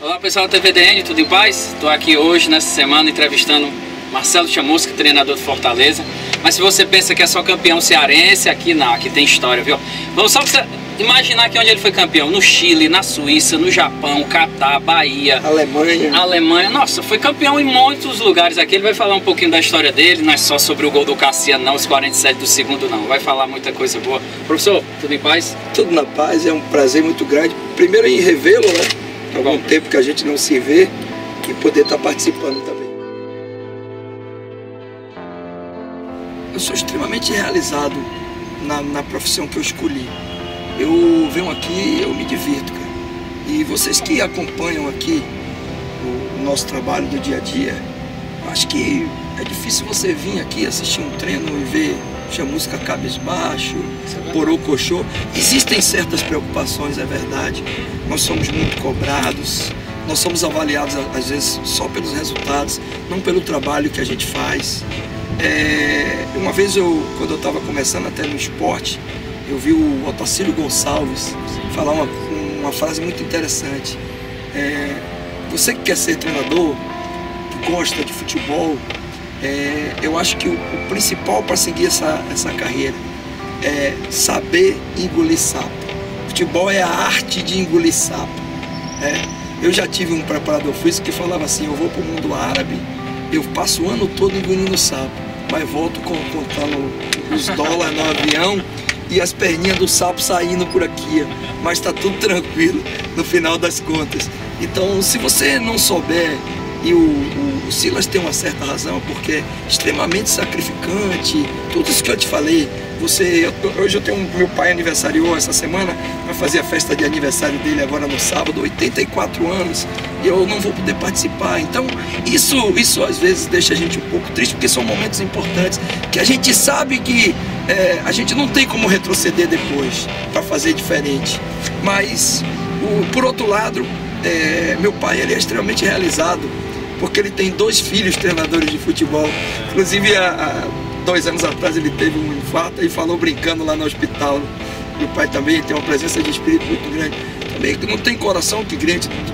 Olá pessoal da TVDN, tudo em paz? Estou aqui hoje, nessa semana, entrevistando Marcelo Chamusca, treinador do Fortaleza. Mas se você pensa que é só campeão cearense, aqui não, aqui tem história, viu? Vamos só pra você imaginar aqui onde ele foi campeão: no Chile, na Suíça, no Japão, Catar, Bahia, Alemanha. Nossa, foi campeão em muitos lugares aqui. Ele vai falar um pouquinho da história dele, não é só sobre o gol do Cassiano, não, os 47 do segundo, não. Vai falar muita coisa boa. Professor, tudo em paz? Tudo na paz, é um prazer muito grande. Primeiro em revê-lo, né? Há algum tempo que a gente não se vê, e poder estar participando também. Eu sou extremamente realizado na profissão que eu escolhi. Eu venho aqui, eu me divirto, cara. E vocês que acompanham aqui o nosso trabalho do dia a dia, acho que é difícil você vir aqui assistir um treino e ver Chamusca cabisbaixo, borocochô. Existem certas preocupações, é verdade. Nós somos muito cobrados, nós somos avaliados às vezes só pelos resultados, não pelo trabalho que a gente faz. Uma vez quando eu estava começando até no esporte, eu vi o Otacílio Gonçalves falar uma frase muito interessante. Você que quer ser treinador, que gosta de futebol, eu acho que o principal para seguir essa carreira é saber engolir sapo. Futebol é a arte de engolir sapo. Eu já tive um preparador físico que falava assim: eu vou para o mundo árabe, eu passo o ano todo engolindo sapo, mas volto contando os dólares no avião e as perninhas do sapo saindo por aqui, mas está tudo tranquilo no final das contas. Então, se você não souber, e o Silas tem uma certa razão, porque é extremamente sacrificante, tudo isso que eu te falei. Hoje eu tenho meu pai aniversariou essa semana, vai fazer a festa de aniversário dele agora no sábado, 84 anos, e eu não vou poder participar. Então isso às vezes deixa a gente um pouco triste, porque são momentos importantes, que a gente sabe que a gente não tem como retroceder depois para fazer diferente. Mas, por outro lado, meu pai ele é extremamente realizado, porque ele tem 2 filhos treinadores de futebol. Inclusive, há 2 anos atrás ele teve um infarto e falou brincando lá no hospital. Meu pai também tem uma presença de espírito muito grande. Também não tem coração que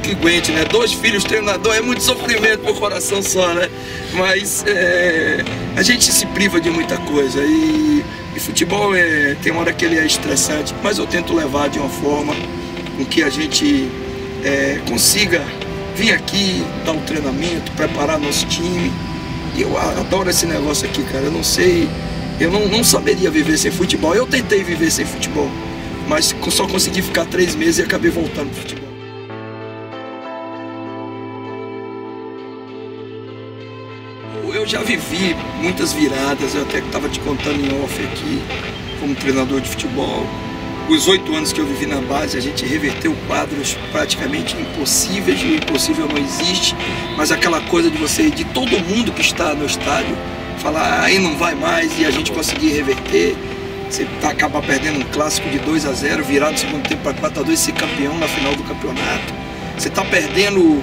aguente, né? 2 filhos treinador é muito sofrimento pro coração só, né? Mas a gente se priva de muita coisa. E futebol tem uma hora que ele é estressante, mas eu tento levar de uma forma com que a gente consiga vir aqui, dar um treinamento, preparar nosso time. E eu adoro esse negócio aqui, cara. Eu não sei, eu não saberia viver sem futebol. Eu tentei viver sem futebol, mas só consegui ficar 3 meses e acabei voltando pro futebol. Eu já vivi muitas viradas, eu até estava te contando em off aqui, como treinador de futebol. Os 8 anos que eu vivi na base, a gente reverteu quadros praticamente impossíveis, e o impossível não existe, mas aquela coisa de todo mundo que está no estádio falar, aí não vai mais, e a gente conseguir reverter. Você acaba perdendo um clássico de 2-0, virar no segundo tempo para 4-2 e ser campeão na final do campeonato. Você está perdendo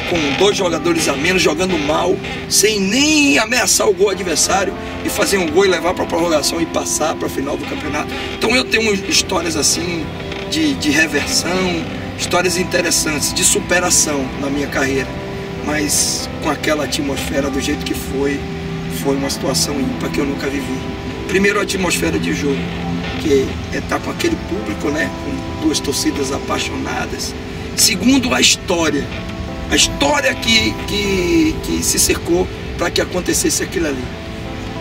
com 2 jogadores a menos, jogando mal, sem nem ameaçar o gol adversário, e fazer um gol e levar para a prorrogação e passar para a final do campeonato. Então eu tenho histórias assim de reversão, histórias interessantes, de superação na minha carreira, mas com aquela atmosfera do jeito que foi uma situação ímpar que eu nunca vivi. Primeiro, a atmosfera de jogo, que é estar com aquele público, né, com 2 torcidas apaixonadas. Segundo, a história que se cercou para que acontecesse aquilo ali.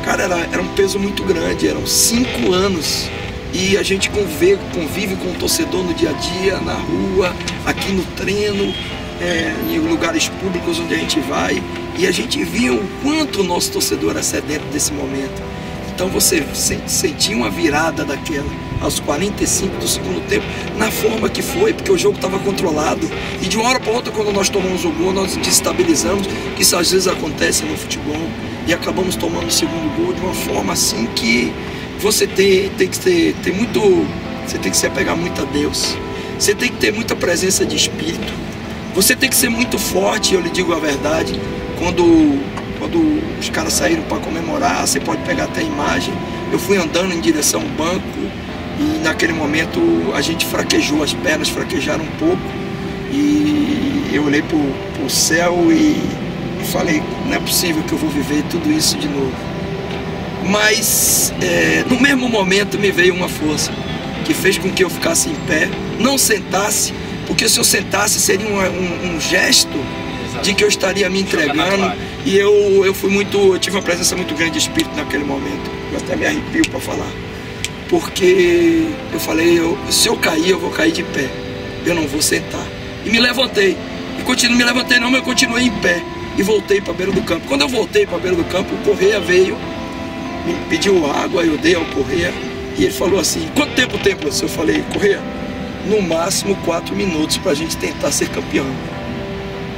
Cara, era um peso muito grande, eram 5 anos, e a gente convive com o torcedor no dia a dia, na rua, aqui no treino, em lugares públicos onde a gente vai, e a gente via o quanto o nosso torcedor era sedento desse momento. Então você sentia uma virada daquela, aos 45 do segundo tempo, na forma que foi, porque o jogo estava controlado, e de uma hora para outra, quando nós tomamos o gol, nós desestabilizamos, que isso às vezes acontece no futebol, e acabamos tomando o segundo gol de uma forma assim que você tem que se apegar muito a Deus, você tem que ter muita presença de espírito, você tem que ser muito forte. Eu lhe digo a verdade, quando os caras saíram para comemorar, você pode pegar até a imagem, eu fui andando em direção ao banco, e naquele momento a gente fraquejou, as pernas fraquejaram um pouco, E eu olhei pro céu e falei, não é possível que eu vou viver tudo isso de novo. Mas no mesmo momento me veio uma força que fez com que eu ficasse em pé, não sentasse, porque se eu sentasse seria um gesto de que eu estaria me entregando. E eu tive uma presença muito grande de espírito naquele momento. Eu até me arrepio para falar, porque eu falei, se eu cair, eu vou cair de pé, eu não vou sentar. E me levantei, me levantei não, mas eu continuei em pé e voltei para a beira do campo. Quando eu voltei para a beira do campo, o Correia veio, me pediu água, eu dei ao Correia e ele falou assim, quanto tempo tem, professor? Eu falei, Correia, no máximo 4 minutos para a gente tentar ser campeão.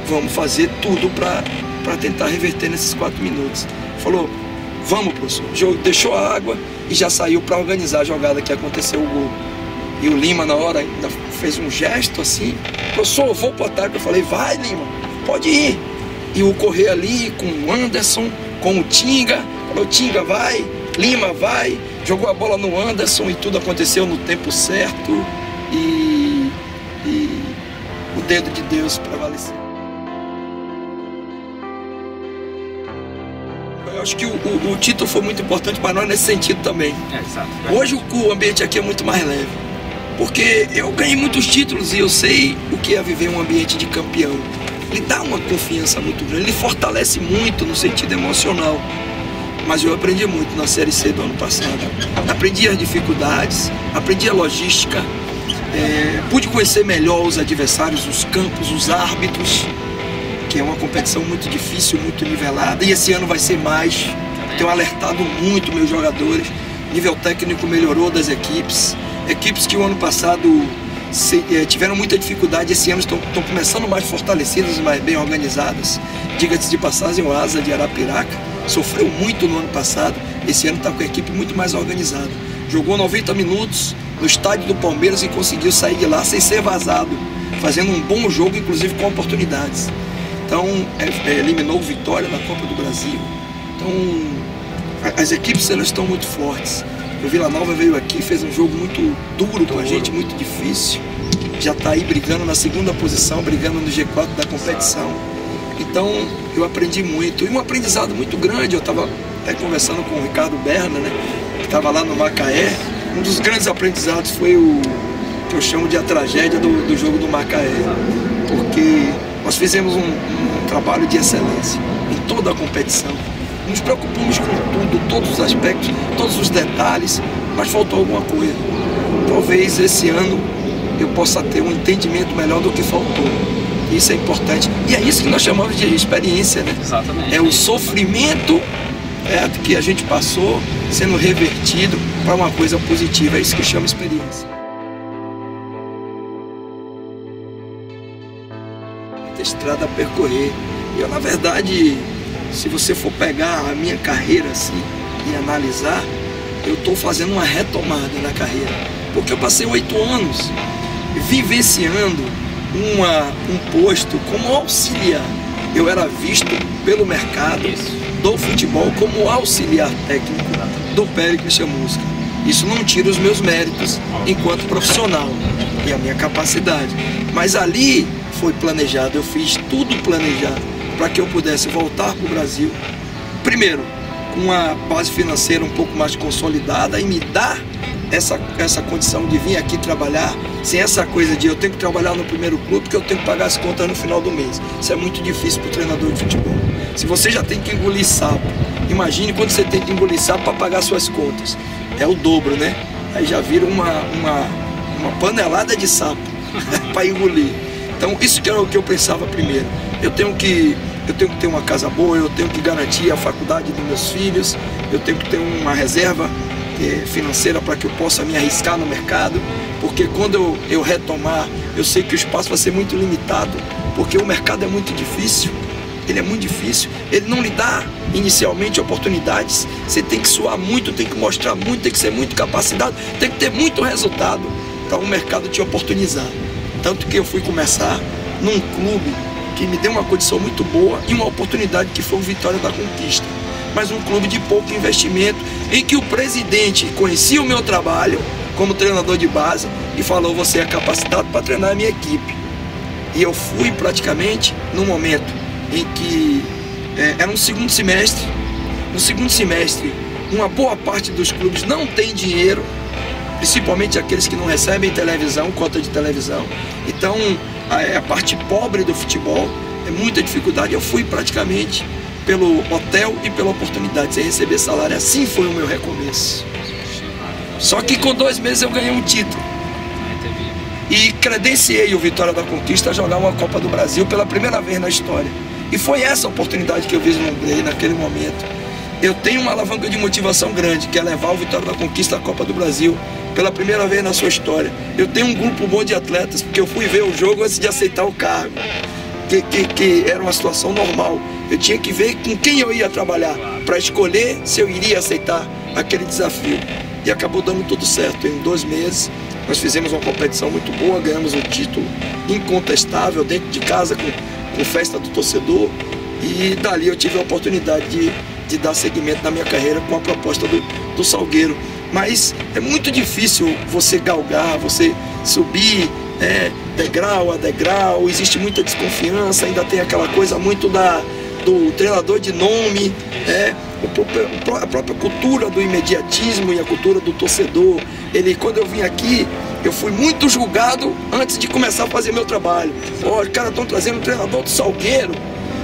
Vamos fazer tudo para tentar reverter nesses 4 minutos. Falou, vamos, professor. Deixou a água e já saiu para organizar a jogada que aconteceu o gol. E o Lima na hora ainda fez um gesto assim, professor, eu vou pro ataque. Eu falei, vai, Lima, pode ir. E o Correia ali com o Anderson, com o Tinga, falou, Tinga vai, Lima vai, jogou a bola no Anderson e tudo aconteceu no tempo certo e o dedo de Deus prevaleceu. Eu acho que o título foi muito importante para nós nesse sentido também. Exato. Hoje o ambiente aqui é muito mais leve, porque eu ganhei muitos títulos e eu sei o que é viver um ambiente de campeão. Ele dá uma confiança muito grande, ele fortalece muito no sentido emocional. Mas eu aprendi muito na Série C do ano passado. Aprendi as dificuldades, aprendi a logística, pude conhecer melhor os adversários, os campos, os árbitros, que é uma competição muito difícil, muito nivelada, e esse ano vai ser mais. Tenho alertado muito meus jogadores, nível técnico melhorou das equipes que o ano passado tiveram muita dificuldade, esse ano estão começando mais fortalecidas, mais bem organizadas. Diga-se de passagem, o Asa de Arapiraca sofreu muito no ano passado, esse ano está com a equipe muito mais organizada. Jogou 90 minutos no estádio do Palmeiras e conseguiu sair de lá sem ser vazado, fazendo um bom jogo, inclusive com oportunidades. Então, eliminou o Vitória na Copa do Brasil. Então, as equipes elas estão muito fortes. O Vila Nova veio aqui, fez um jogo muito duro com a gente, muito difícil. Já está aí brigando na segunda posição, brigando no G4 da competição. Então, eu aprendi muito. E um aprendizado muito grande, eu estava até conversando com o Ricardo Berna, né, que estava lá no Macaé. Um dos grandes aprendizados foi o que eu chamo de a tragédia do jogo do Macaé. Porque nós fizemos um trabalho de excelência em toda a competição. Nos preocupamos com tudo, todos os aspectos, todos os detalhes, mas faltou alguma coisa. Talvez esse ano eu possa ter um entendimento melhor do que faltou. Isso é importante. E é isso que nós chamamos de experiência, né? Exatamente. É o sofrimento que a gente passou sendo revertido para uma coisa positiva. É isso que chama experiência. Estrada a percorrer. E eu, na verdade, se você for pegar a minha carreira assim e analisar, eu estou fazendo uma retomada na carreira, porque eu passei 8 anos vivenciando um posto como auxiliar. Eu era visto pelo mercado do futebol como auxiliar técnico do Péricles Chamusca. Isso não tira os meus méritos enquanto profissional e a minha capacidade, mas ali foi planejado, eu fiz tudo planejado para que eu pudesse voltar para o Brasil, primeiro com uma base financeira um pouco mais consolidada e me dar essa condição de vir aqui trabalhar sem essa coisa de eu tenho que trabalhar no primeiro clube porque eu tenho que pagar as contas no final do mês. Isso é muito difícil para o treinador de futebol. Se você já tem que engolir sapo, imagine quando você tem que engolir sapo para pagar suas contas. É o dobro, né? Aí já vira uma panelada de sapo para engolir. Então isso que era o que eu pensava primeiro. Eu tenho que ter uma casa boa, eu tenho que garantir a faculdade dos meus filhos, eu tenho que ter uma reserva financeira para que eu possa me arriscar no mercado, porque quando eu retomar, eu sei que o espaço vai ser muito limitado, porque o mercado é muito difícil, ele é muito difícil, ele não lhe dá inicialmente oportunidades, você tem que suar muito, tem que mostrar muito, tem que ser muito capacitado, tem que ter muito resultado para o mercado te oportunizar. Tanto que eu fui começar num clube que me deu uma condição muito boa e uma oportunidade que foi o Vitória da Conquista. Mas um clube de pouco investimento, em que o presidente conhecia o meu trabalho como treinador de base e falou: você é capacitado para treinar a minha equipe. E eu fui praticamente no momento em que era um segundo semestre. No segundo semestre, uma boa parte dos clubes não tem dinheiro, principalmente aqueles que não recebem televisão, cota de televisão. Então, a parte pobre do futebol é muita dificuldade. Eu fui praticamente pelo hotel e pela oportunidade, sem receber salário. Assim foi o meu recomeço. Só que com 2 meses eu ganhei um título. E credenciei o Vitória da Conquista a jogar uma Copa do Brasil pela primeira vez na história. E foi essa oportunidade que eu vislumbrei naquele momento. Eu tenho uma alavanca de motivação grande, que é levar o Vitória da Conquista à Copa do Brasil pela primeira vez na sua história. Eu tenho um grupo bom de atletas, porque eu fui ver o jogo antes de aceitar o cargo, que era uma situação normal. Eu tinha que ver com quem eu ia trabalhar para escolher se eu iria aceitar aquele desafio. E acabou dando tudo certo. Em 2 meses nós fizemos uma competição muito boa, ganhamos um título incontestável dentro de casa, com festa do torcedor. E dali eu tive a oportunidade de dar seguimento na minha carreira com a proposta do Salgueiro. Mas é muito difícil você galgar, você subir degrau a degrau, existe muita desconfiança, ainda tem aquela coisa muito do treinador de nome, a própria cultura do imediatismo e a cultura do torcedor. Quando eu vim aqui, eu fui muito julgado antes de começar a fazer meu trabalho. Os caras estão trazendo um treinador do Salgueiro.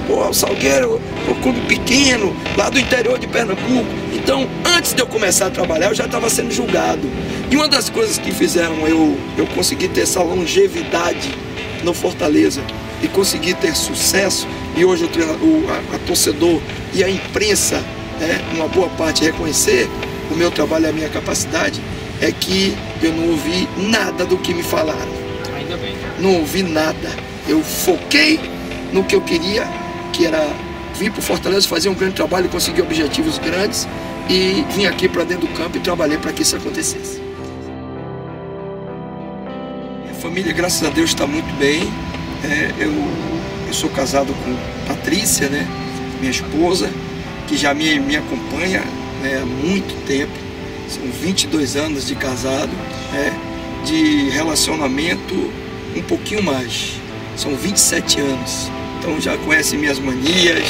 O Salgueiro é um clube pequeno, lá do interior de Pernambuco. Então, antes de eu começar a trabalhar, eu já estava sendo julgado. E uma das coisas que fizeram eu conseguir ter essa longevidade no Fortaleza e conseguir ter sucesso, e hoje a torcedor e a imprensa, uma boa parte, reconhecer o meu trabalho e a minha capacidade, é que eu não ouvi nada do que me falaram. Ainda bem. Não ouvi nada. Eu foquei no que eu queria, que era vir para o Fortaleza fazer um grande trabalho, conseguir objetivos grandes, e vim aqui para dentro do campo e trabalhei para que isso acontecesse. Minha família, graças a Deus, está muito bem. Eu sou casado com Patrícia, minha esposa, que já me acompanha há muito tempo. São 22 anos de casado, de relacionamento um pouquinho mais. São 27 anos. Então já conhece minhas manias,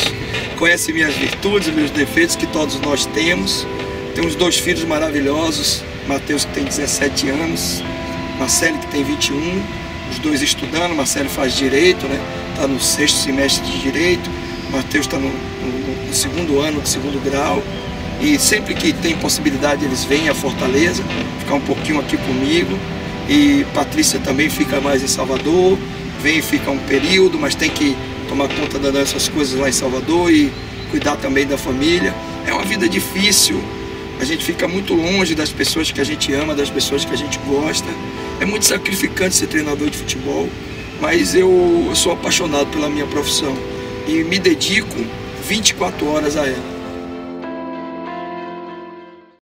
conhece minhas virtudes, meus defeitos que todos nós temos. Temos 2 filhos maravilhosos, Matheus, que tem 17 anos, Marcelo, que tem 21, os 2 estudando. Marcelo faz Direito, está no 6º semestre de Direito, Matheus está no 2º ano, de 2º grau. E sempre que tem possibilidade eles vêm a Fortaleza, ficar um pouquinho aqui comigo. E Patrícia também fica mais em Salvador, vem e fica um período, mas tem que tomar conta dessas coisas lá em Salvador e cuidar também da família. É uma vida difícil, a gente fica muito longe das pessoas que a gente ama, das pessoas que a gente gosta. É muito sacrificante ser treinador de futebol, mas eu sou apaixonado pela minha profissão e me dedico 24 horas a ela.